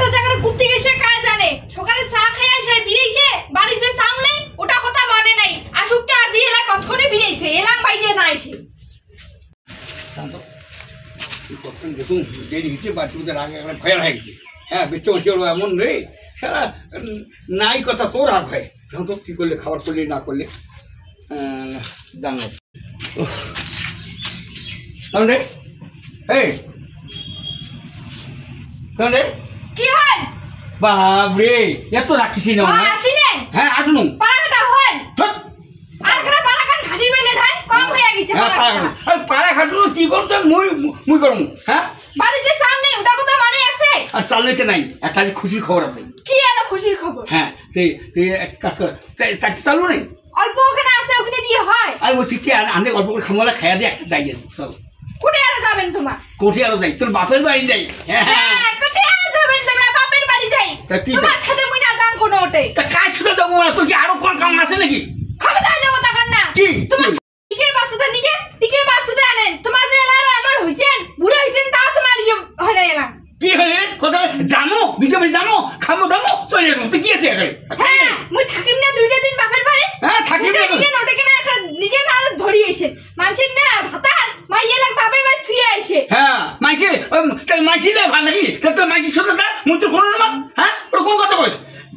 কোথায় জায়গায় কুত্তি গেছে কাজ জানে সকালে চা খেয়ে আসে বিরেছে বাড়িতে সামনে ওটা কথা মনে নাই আসুক তো আজি এলা কতক্ষণে বিরেছে এলাম বাইরে না এসে শান্ত কতক্ষণ দেখুন দেরি হচ্ছে বাচ্চাদের আগে একটা ভয় হয়ে গেছে হ্যাঁ বেঁচে বসে এমন রে সারা নাই কথা তোর রাগ হয় তখন তো কী করলে খাবার করলে না করলে জানলাম রে এই রে কি হয় বাবরে এত রাখিস না আসি রে হ্যাঁ আসুন পাড়াটা হয় আখড়া পাড়াখান ঘাটি বেলে ভাই কম হয়ে গেছে পাড়া খাটুন কি করছ মুই করুন হ্যাঁ বাড়িতে সামনে ওটা কথা মানে আছে আর চাললেতে নাই একটা খুশির খবর আছে কি এত খুশির খবর হ্যাঁ তুই এক কাজ কর চারটে চালু নেই অল্প ওখানে আছে ওখানে দিয়ে হয় আর বলছি কি আনতে গল্প করে খামলা খাইয়া দিয়ে একটা যাই সব কোটে আর যাবেন তোমার কোটে আরো যাই তোর বাপের বাড়ি যাই হ্যাঁ কোটে আর যাবেন তোমরা বাপের বাড়ি যাই তোমার সাথে মুই না যান কোনো ওটে তা কাজ শুনে দেবো না তোর কি আরো কোন কাম আছে নাকি খবরদার লেও তা কান্না কি তোমার টিকের বাসুতে নিকে টিকের বাসুতে আনেন তোমার যে এলারে আমার হইছেন বুড়া হইছেন তাও তোমার ইয়ে হলে এলাম কি হলে কথা জানো দুটো বেশি জানো খামো দামো চলে যাবো তুই কি আছে এখানে হ্যাঁ মুই থাকিম না দুইটা দিন বাপের বাড়ি হ্যাঁ থাকিম না নিকে নোটে কেন একটা নিকে না ধরি আইছেন মানুষের না ভাতার মাই এলাক বাপের বাড়ি থুই আইছে হ্যাঁ মাইকে মাইছি না ভালো নাকি তোর মাইছি শুনে দা মুই তো কোনো না হ্যাঁ ওর কোন কথা কইস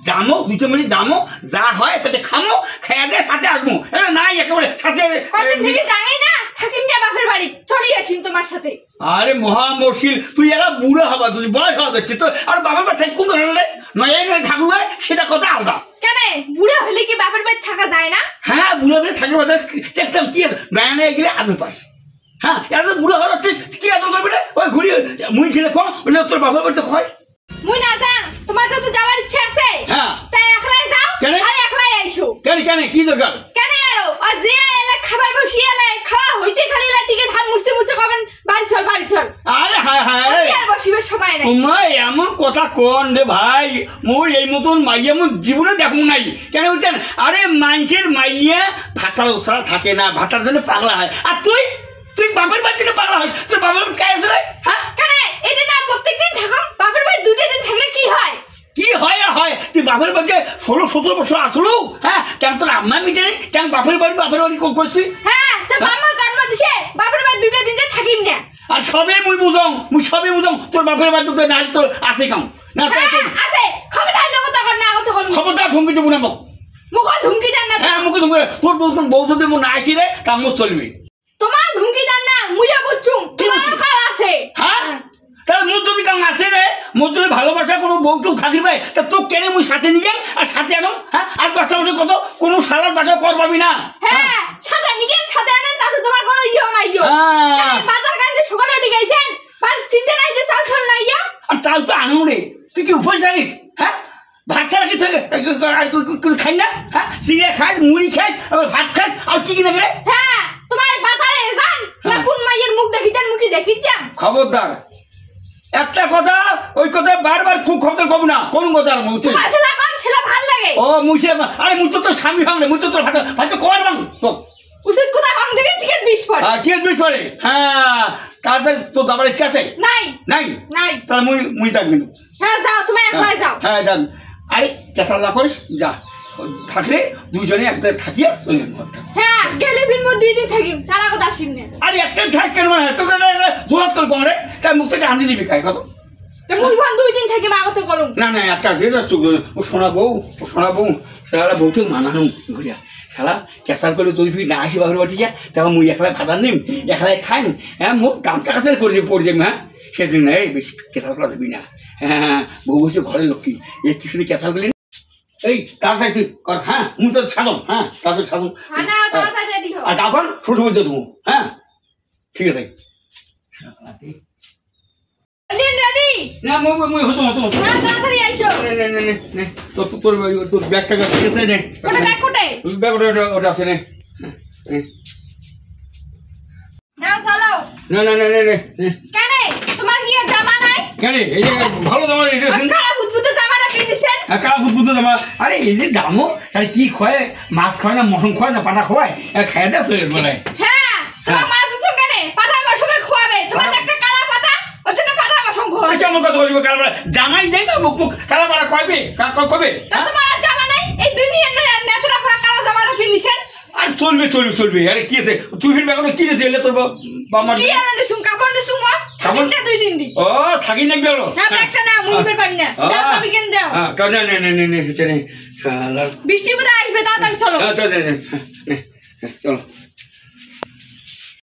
জামো দুটো মিনিট জামো যা হয় তাতে খামো খেয়ে দিয়ে সাথে আসবো এটা নাই একেবারে সাথে কতদিন থেকে যাই না থাকিম না বাপের বাড়ি চলে আসিম তোমার সাথে আরে মহা মুশকিল তুই এরা বুড়ো হবা তুই বয়স হওয়া যাচ্ছে তো আর বাবার বাড়ি থেকে কোন ধরনের নয় নয় থাকবে সেটা কথা আলাদা কেন বুড়া হলে কি বাপের বাড়ি থাকা যায় না হ্যাঁ বুড়ো হলে থাকবে দেখতাম কি নয়নে গেলে আদর পাস হ্যাঁ এত বুড়ো হওয়া যাচ্ছে কি আদর করবে রে ওই ঘুরি মুই ছেলে কম ওই তোর বাবার বাড়িতে খয় মুই না যান তোমার তো যাওয়ার ইচ্ছা আছে হ্যাঁ তাই একলাই যাও আর একলাই আইসো কেন কি দরকার কেন আরো আর যে এলে খাবার বসিয়ে এলে খাওয়া হইতে খালি লাটিকে ধান মুছতে মুছতে কবেন বাড়ি চল আরে হায় আর বসিবে সময় নাই তোমরা এমন কথা কোন রে ভাই মোর এই মতন মাইয়া মোর জীবনে দেখুন নাই কেন বলছেন আরে মানুষের মাইয়া ভাতার ওসরা থাকে না ভাতার জন্য পাগলা হয় আর তুই বাপের বাড়ি থেকে পাগলা হয় তোর বাপের বাড়ি কাজ আছে রে হ্যাঁ কেন এটা না প্রত্যেকদিন থাকো বাপের বাড়ি দুটো দিন থাকলে কি হয় কি হয় না হয় তুই বাপের বাড়িতে 16-17 বছর আসলো হ্যাঁ কেন তোর আম্মা মিটে নেই কেন বাপের বাড়ি করছিস হ্যাঁ তো বাবা জন্ম দিছে বাপের বাড়ি দুটো দিন থাকিম না আর সবে মুই বুঝং তোর বাপের বাড়ি তো নাই তোর আছে কাম না আছে খবরদার লোক তো কর না কথা বল খবরদার ধমকি দেবো না মুখ ধমকি দেন না হ্যাঁ মুখে ধমকি তোর বউ যদি মো না আসি রে তা মোর চলবে তোমার ধমকি দেন না মুইয়া বুঝছুম তোমার কাল আছে হ্যাঁ তাহলে মোর যদি কাম আছে রে মোর যদি ভালোবাসা কোনো বউটুক থাকিবে তা তোর কেন মুই সাথে নিয়ে যাই আর সাথে আনো হ্যাঁ আর 10টা বছর কত কোনো সালাদ বাটা কর পাবি না হ্যাঁ সাথে নিয়ে সাথে আনেন তাতে তোমার কোনো ইয়ে নাই বাজার কাছে সকালে উঠে গেছেন আর চিন্তা নাই যে চাল খাল নাই আর চাল তো আনো রে তুই কি উপোস জানিস হ্যাঁ ভাত ছাড়া কি থাকে খাই না হ্যাঁ সিরিয়া খাস মুড়ি খাস আবার ভাত খাস আর কি কিনা করে হ্যাঁ তোমার বাজারে যান না কোন মাইয়ের মুখ দেখিছেন মুখে দেখিছেন খবরদার একটা কথা ওই কথা বারবার খুব খবর কব না কোন কথা আর মুখ ছেলে ভাল লাগে ও মুছে আরে মুই তো তোর স্বামী ভাঙলে মুই তো তোর ভাত কর ভাঙ তো উচিত কথা ভাঙ থেকে টিকেট 20 পড়ে টিকেট 20 পড়ে হ্যাঁ তাহলে তো যাবার ইচ্ছা আছে নাই তাহলে মুই থাকবি হ্যাঁ যাও তুমি একলাই যাও হ্যাঁ যান আরে চেষ্টা না করিস যা থাকলে দুজনে একসাথে থাকিয়া চলে হ্যাঁ গেলে বিন মো 2 দিন থাকি সারা কথা আসিন না আরে একটা থাক কেন মানে তোকে জোরাত কর কোন রে তাই মুখ থেকে আনতে দিবি কাই কত মুই ভান 2 দিন থাকি মা কথা কলম না একটা দে যা ও শোনা বউ শালা বউ তো মানানো ঘুরিয়া শালা কেসার করে তুই ফির না আসি বাপের বাড়ি যা তখন মুই একলাই ভাতা নিম একলাই খাইম হ্যাঁ মুখ দামটা কাছে করে পড়ে যাবি হ্যাঁ সেদিন এই বেশি কেসার করা দেবি না হ্যাঁ বউ হচ্ছে ঘরের লক্ষ্মী এই কিছু কেসার করলি এই তাড়াতাড়ি তুই কর হ্যাঁ মুই তো ছাদম হ্যাঁ তাড়াতাড়ি ছাদম আর তখন ছোট মধ্যে তুমি হ্যাঁ ঠিক আছে না মুই হতো তোর ব্যাগটা ঠিক আছে নে ব্যাগ ওটা আছে নে না তোমার কি জামা নাই কেন এই যে ভালো জামা এই যে কালা বুদবুদে জামাটা পিন্দিছেন কালা বুদবুদে জামা আরে এই যে জামো আরে কি খায় মাছ খায় না মটন খায় না পাটা খায় খায় দে চলে বলে হ্যাঁ তোমার মাছ বুঝছো কেন পাটা মাছকে খাওয়াবে তোমার একটা কালা পাটা ওর জন্য পাটা মাছ খাওয়াবে এমন কথা কইব কাল জামাই যাই না মুখ মুখ কালা পাড়া কইবে কবে তা তোমার আর জামা নাই এই দুনিয়া নেতরা পড়া কালো জামাটা পিন্দিছেন আর চলবে আরে কি আছে তুই ফিরবে এখন কি আছে এলে তোর বাবা কি আর নিছুম কাপড় নিছুম কাপড়? কাপড়টা দুই দিন দি ও থাকি না গেল হ্যাঁ একটা না মুনিবের পারি না দাও সবই কেন দাও হ্যাঁ কাজ নে চলে বৃষ্টি বোধহয় আসবে তাড়াতাড়ি চলো চল চলো